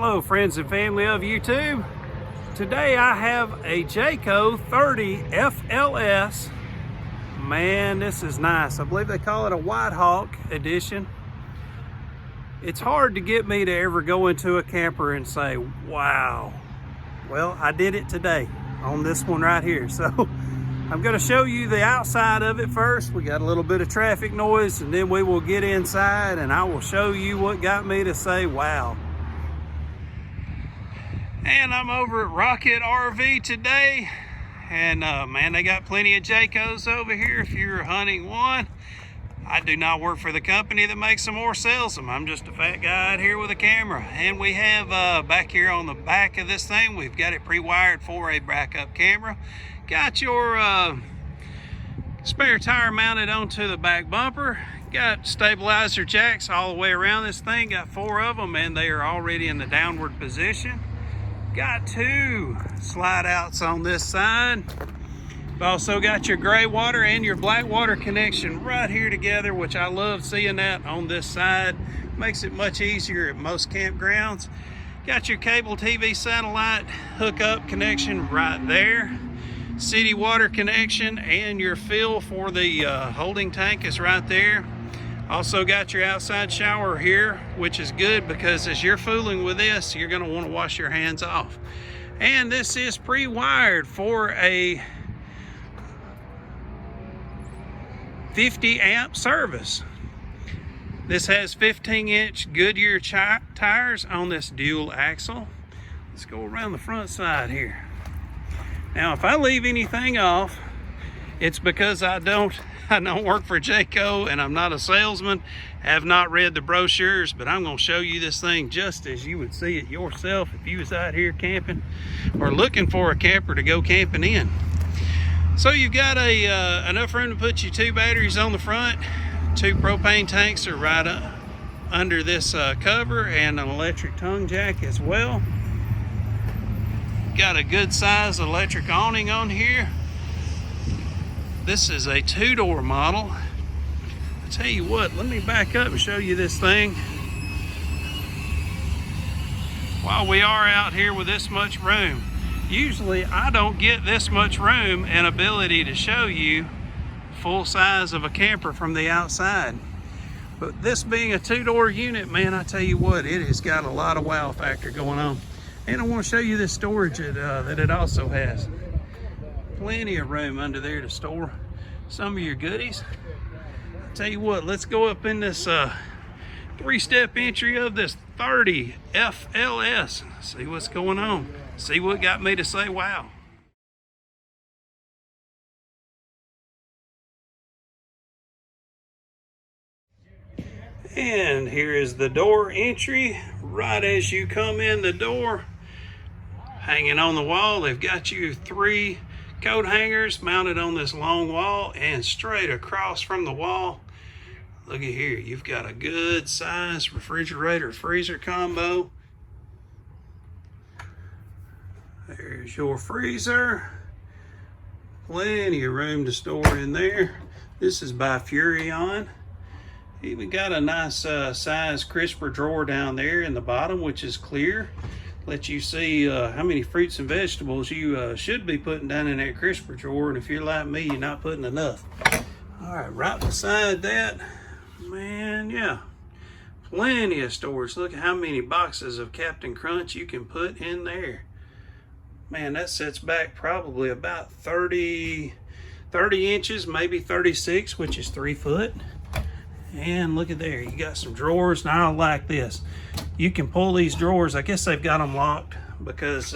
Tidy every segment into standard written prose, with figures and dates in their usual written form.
Hello friends and family of YouTube. Today I have a Jayco 30 FLS. Man, this is nice. I believe they call it a White Hawk edition. It's hard to get me to ever go into a camper and say, wow. Well, I did it today on this one right here. So I'm going to show you the outside of it first. We got a little bit of traffic noise, and then we will get inside and I will show you what got me to say wow. And I'm over at Rocket RV today, and man, they got plenty of Jaycos over here if you're hunting one. I do not work for the company that makes them or sells them. I'm just a fat guy out here with a camera. And we have back here on the back of this thing, we've got it pre-wired for a backup camera. Got your spare tire mounted onto the back bumper. Got stabilizer jacks all the way around this thing. Got 4 of them, and they are already in the downward position. Got 2 slide outs on this side. You've also got your gray water and your black water connection right here together, which I love seeing that on this side. Makes it much easier at most campgrounds. Got your cable TV satellite hookup connection right there. City water connection, and your fill for the holding tank is right there. Also got your outside shower here, which is good because as you're fooling with this, you're going to want to wash your hands off. And this is pre-wired for a 50 amp service. This has 15-inch Goodyear tires on this dual axle. Let's go around the front side here. Now, if I leave anything off, it's because I don't work for Jayco, and I'm not a salesman, have not read the brochures, but I'm going to show you this thing just as you would see it yourself if you was out here camping or looking for a camper to go camping in. So you've got enough room to put your 2 batteries on the front. 2 propane tanks are right under this cover, and an electric tongue jack as well. Got a good size electric awning on here. This is a 2-door model. I tell you what, let me back up and show you this thing. While we are out here with this much room, usually I don't get this much room and ability to show you full size of a camper from the outside. But this being a 2-door unit, man, I tell you what, it has got a lot of wow factor going on. And I want to show you this storage that it also has. Plenty of room under there to store some of your goodies. I'll tell you what, let's go up in this 3-step entry of this 30 FLS. See what's going on. See what got me to say wow. And here is the door entry. Right as you come in the door, hanging on the wall, they've got you 3 coat hangers mounted on this long wall, and straight across from the wall, look at here, you've got a good size refrigerator freezer combo. There's your freezer. Plenty of room to store in there. This is by Furrion. Even got a nice size crisper drawer down there in the bottom, which is clear. Let you see how many fruits and vegetables you should be putting down in that crisper drawer, and if you're like me, you're not putting enough. All right, right beside that, man, yeah, plenty of storage. Look at how many boxes of Captain Crunch you can put in there. Man, that sets back probably about 30 inches, maybe 36, which is 3 foot. And look at there, you got some drawers. Now I like this. You can pull these drawers. I guess they've got them locked because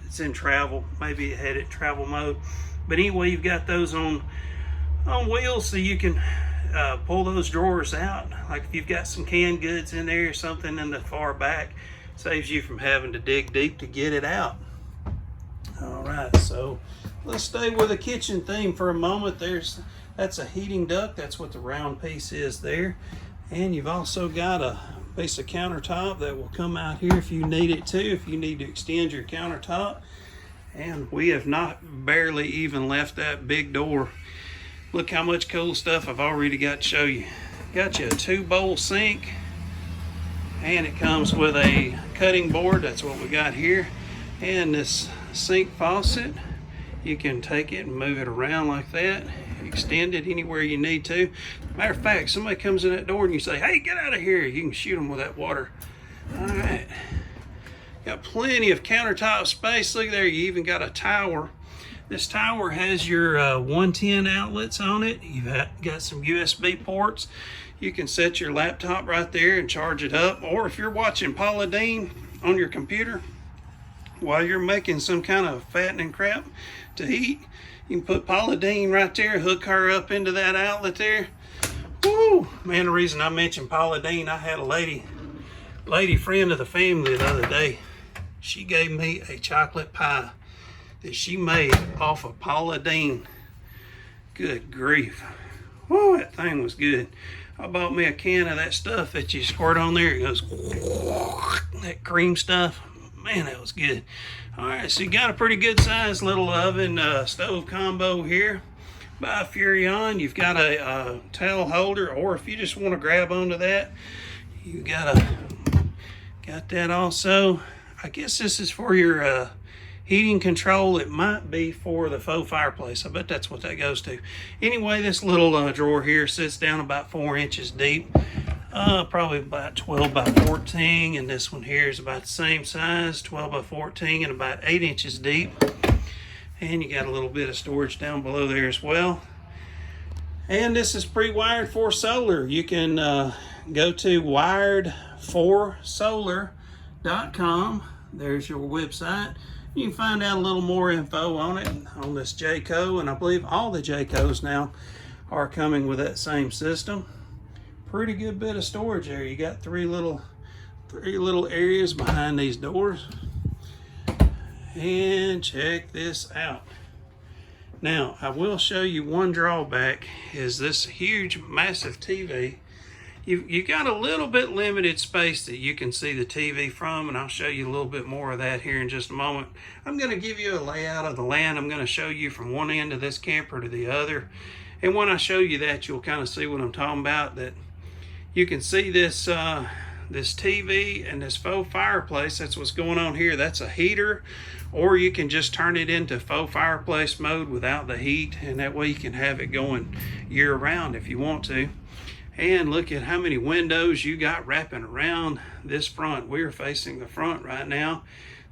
it's in travel. Maybe it had it travel mode. But anyway, you've got those on wheels, so you can pull those drawers out. Like if you've got some canned goods in there or something in the far back, saves you from having to dig deep to get it out. All right, so let's stay with the kitchen theme for a moment. That's a heating duct. That's what the round piece is there. And you've also got a piece of countertop that will come out here if you need it to, if you need to extend your countertop. And we have not barely even left that big door. Look how much cool stuff I've already got to show you. Got you a 2-bowl sink. And it comes with a cutting board. That's what we got here. And this sink faucet, you can take it and move it around like that, extend it anywhere you need to. Matter of fact, somebody comes in that door and you say, hey, get out of here, you can shoot them with that water. All right, got plenty of countertop space. Look there, you even got a tower. This tower has your 110 outlets on it. You've got some USB ports. You can set your laptop right there and charge it up. Or if you're watching Paula Deen on your computer while you're making some kind of fattening crap to eat, you can put Paula Deen right there, hook her up into that outlet there. Woo! Man, the reason I mentioned Paula Deen, I had a lady friend of the family the other day. She gave me a chocolate pie that she made off of Paula Deen. Good grief. Whoa, that thing was good. I bought me a can of that stuff that you squirt on there. It goes, that cream stuff. Man, that was good. All right, so you got a pretty good size little oven stove combo here by Furrion. You've got a towel holder, or if you just want to grab onto that, you got that also. I guess this is for your heating control. It might be for the faux fireplace. I bet that's what that goes to. Anyway, this little drawer here sits down about 4 inches deep, probably about 12 by 14, and this one here is about the same size, 12 by 14, and about 8 inches deep. And you got a little bit of storage down below there as well. And this is pre-wired for solar. You can go to wired4solar.com. There's your website. You can find out a little more info on it, on this Jayco, and I believe all the Jaycos now are coming with that same system. Pretty good bit of storage there. You got three little areas behind these doors. And check this out. Now, I will show you one drawback, is this huge, massive TV. You got a little bit limited space that you can see the TV from, and I'll show you a little bit more of that here in just a moment. I'm going to give you a layout of the land. I'm going to show you from one end of this camper to the other. And when I show you that, you'll kind of see what I'm talking about, that you can see this this TV and this faux fireplace. That's what's going on here. That's a heater, or you can just turn it into faux fireplace mode without the heat, and that way you can have it going year round if you want to. And look at how many windows you got wrapping around this front. We're facing the front right now.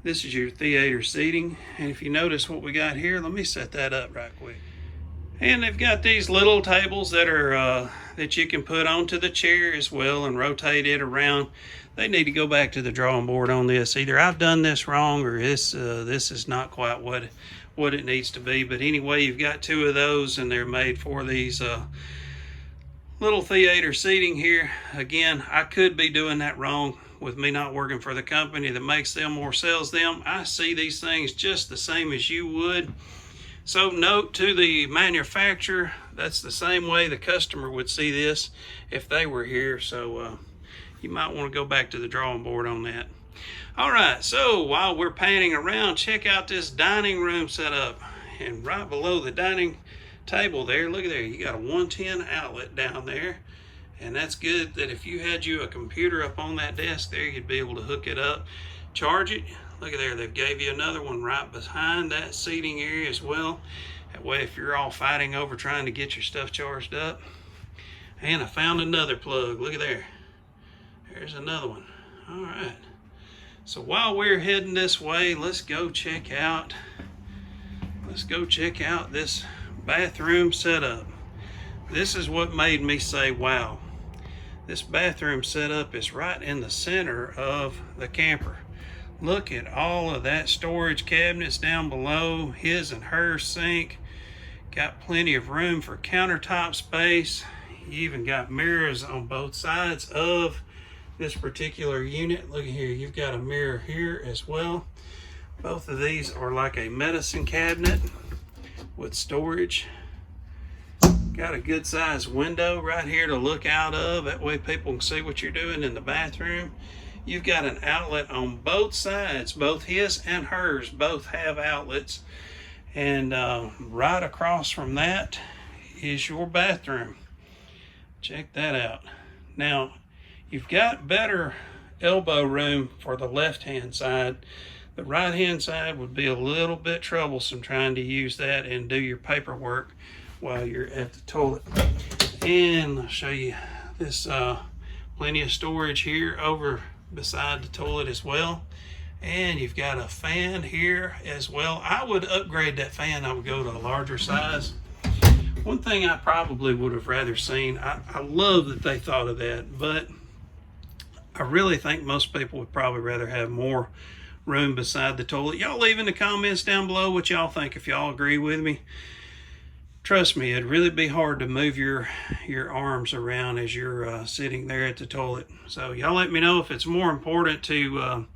This is your theater seating. And if you notice what we got here, let me set that up right quick. And they've got these little tables that are that you can put onto the chair as well and rotate it around. They need to go back to the drawing board on this. Either I've done this wrong, or this is not quite what it needs to be. But anyway, you've got two of those, and they're made for these little theater seating here. Again, I could be doing that wrong with me not working for the company that makes them or sells them. I see these things just the same as you would. So note to the manufacturer, that's the same way the customer would see this if they were here. So you might want to go back to the drawing board on that. All right, so while we're panning around, check out this dining room setup. And right below the dining table there, look at there, you got a 110 outlet down there, and that's good that if you had a computer up on that desk there, you'd be able to hook it up, charge it. Look at there, they've gave you another one right behind that seating area as well. That way if you're all fighting over trying to get your stuff charged up. And I found another plug. Look at there, there's another one. All right, so while we're heading this way, let's go check out this bathroom setup. This is what made me say wow. This bathroom setup is right in the center of the camper. Look at all of that storage cabinets down below, his and her sink. Got plenty of room for countertop space. You even got mirrors on both sides of this particular unit. Look at here, you've got a mirror here as well. Both of these are like a medicine cabinet with storage. Got a good sized window right here to look out of. That way people can see what you're doing in the bathroom. You've got an outlet on both sides. Both his and hers both have outlets. And right across from that is your bathroom. Check that out. Now, you've got better elbow room for the left-hand side. The right-hand side would be a little bit troublesome trying to use that and do your paperwork while you're at the toilet. And I'll show you this, plenty of storage here over beside the toilet as well. And you've got a fan here as well. I would upgrade that fan. I would go to a larger size. One thing I probably would have rather seen, I love that they thought of that, but I really think most people would probably rather have more room beside the toilet. Y'all leave in the comments down below what y'all think, if y'all agree with me. Trust me, it'd really be hard to move your arms around as you're sitting there at the toilet. So y'all let me know if it's more important to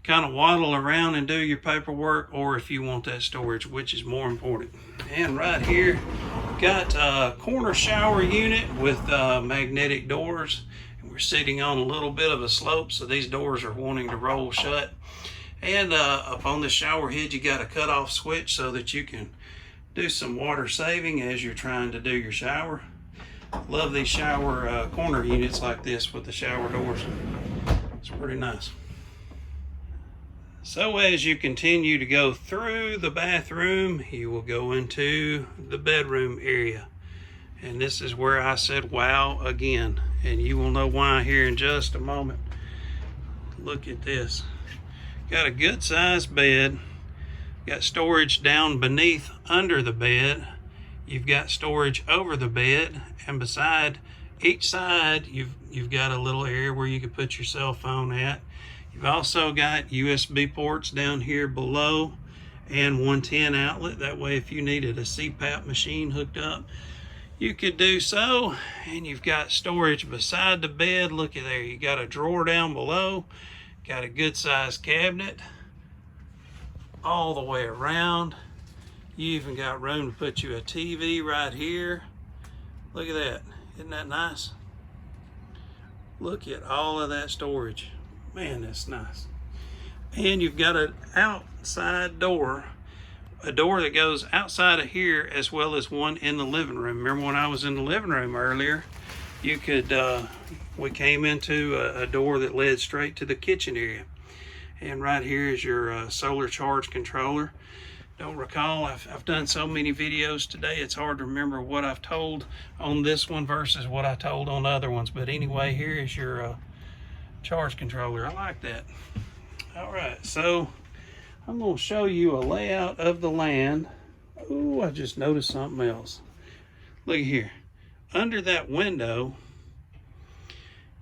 kind of waddle around and do your paperwork, or if you want that storage, which is more important. And right here, got a corner shower unit with magnetic doors. And we're sitting on a little bit of a slope, so these doors are wanting to roll shut. And up on the shower head, you got a cutoff switch so that you can do some water saving as you're trying to do your shower. Love these shower corner units like this with the shower doors. It's pretty nice. So as you continue to go through the bathroom, you will go into the bedroom area. And this is where I said wow again. And you will know why here in just a moment. Look at this. Got a good sized bed. Got storage down beneath under the bed. You've got storage over the bed, and beside each side you've got a little area where you can put your cell phone at. You've also got USB ports down here below and 110 outlet. That way if you needed a CPAP machine hooked up, you could do so. And you've got storage beside the bed. Look at there, you got a drawer down below. Got a good sized cabinet all the way around. You even got room to put you a TV right here. Look at that, isn't that nice? Look at all of that storage. Man, that's nice. And you've got an outside door, a door that goes outside of here, as well as one in the living room. Remember when I was in the living room earlier, you could, we came into a door that led straight to the kitchen area. And right here is your solar charge controller. Don't recall, I've done so many videos today, it's hard to remember what I've told on this one versus what I told on other ones. But anyway, here is your charge controller. I like that. All right, so I'm going to show you a layout of the land. Oh, I just noticed something else. Look here. Under that window,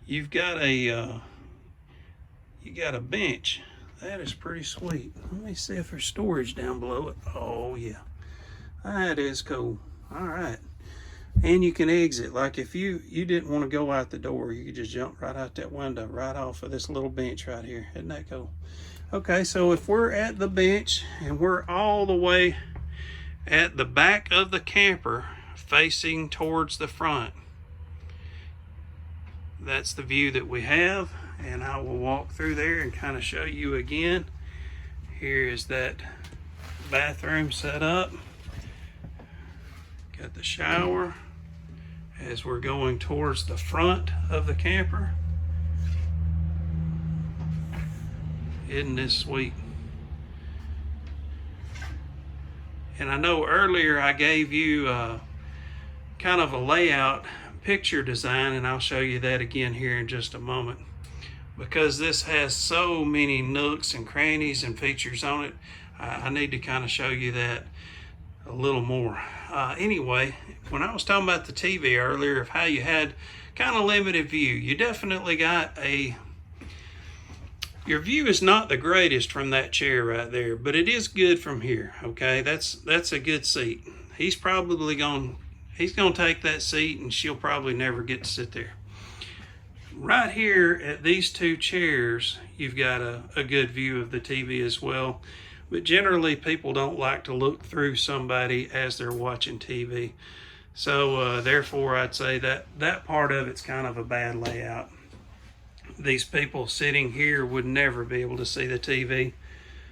you've got a bench. That is pretty sweet. Let me see if there's storage down below it. Oh yeah, that is cool. All right, and you can exit. Like if you didn't want to go out the door, you could just jump right out that window, right off of this little bench right here. Isn't that cool? Okay, so if we're at the bench and we're all the way at the back of the camper facing towards the front, that's the view that we have. And I will walk through there and kind of show you again. Here is that bathroom set up. Got the shower as we're going towards the front of the camper. Isn't this sweet? And I know earlier I gave you kind of a layout picture design, and I'll show you that again here in just a moment. Because this has so many nooks and crannies and features on it, I need to kind of show you that a little more. Anyway, when I was talking about the TV earlier, of how you had kind of limited view, you definitely got your view is not the greatest from that chair right there, but it is good from here. Okay, that's a good seat. He's probably gonna take that seat, and she'll probably never get to sit there. Right here at these two chairs, you've got a good view of the TV as well. But generally, people don't like to look through somebody as they're watching TV. So therefore, I'd say that part of it's kind of a bad layout. These people sitting here would never be able to see the TV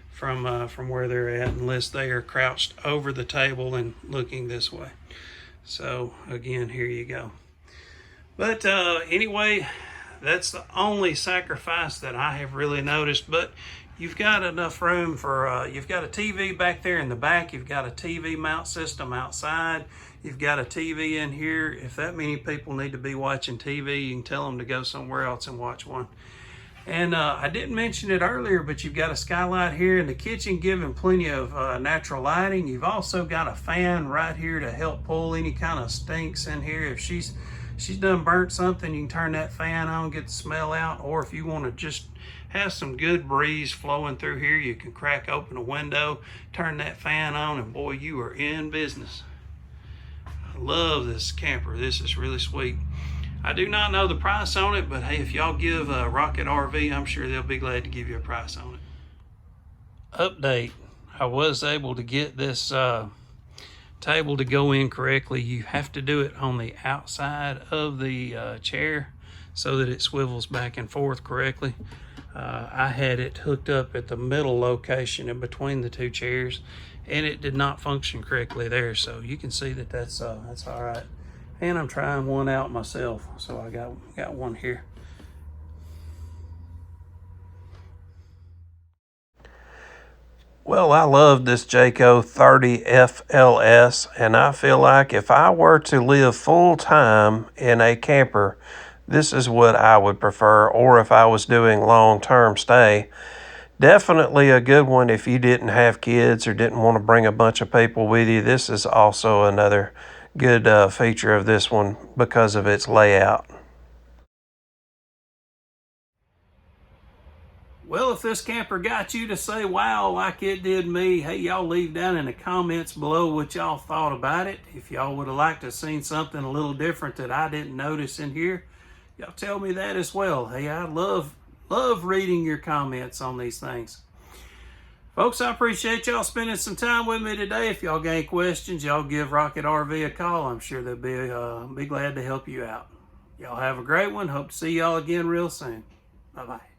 from where they're at unless they are crouched over the table and looking this way. So again, here you go. But anyway, That's the only sacrifice that I have really noticed, but you've got enough room for, you've got a TV back there in the back, you've got a TV mount system outside, you've got a TV in here. If that many people need to be watching TV, you can tell them to go somewhere else and watch one. And I didn't mention it earlier, but you've got a skylight here in the kitchen giving plenty of natural lighting. You've also got a fan right here to help pull any kind of stinks in here. If she's done burnt something, you can turn that fan on, get the smell out. Or if you want to just have some good breeze flowing through here, you can crack open a window, turn that fan on, and boy, you are in business. I love this camper. This is really sweet. I do not know the price on it, but hey, if y'all give Rocket RV, I'm sure they'll be glad to give you a price on it. Update. I was able to get this table to go in correctly. You have to do it on the outside of the chair so that it swivels back and forth correctly. I had it hooked up at the middle location in between the two chairs, and it did not function correctly there. So you can see that that's all right. And I'm trying one out myself, so I got one here. Well, I love this Jayco 30 FLS, and I feel like if I were to live full time in a camper, this is what I would prefer, or if I was doing long-term stay. Definitely a good one if you didn't have kids or didn't want to bring a bunch of people with you. This is also another good feature of this one because of its layout. Well, if this camper got you to say wow like it did me, hey, y'all leave down in the comments below what y'all thought about it. If y'all would have liked to have seen something a little different that I didn't notice in here, y'all tell me that as well. Hey, I love reading your comments on these things. Folks, I appreciate y'all spending some time with me today. If y'all got any questions, y'all give Rocket RV a call. I'm sure they'll be glad to help you out. Y'all have a great one. Hope to see y'all again real soon. Bye-bye.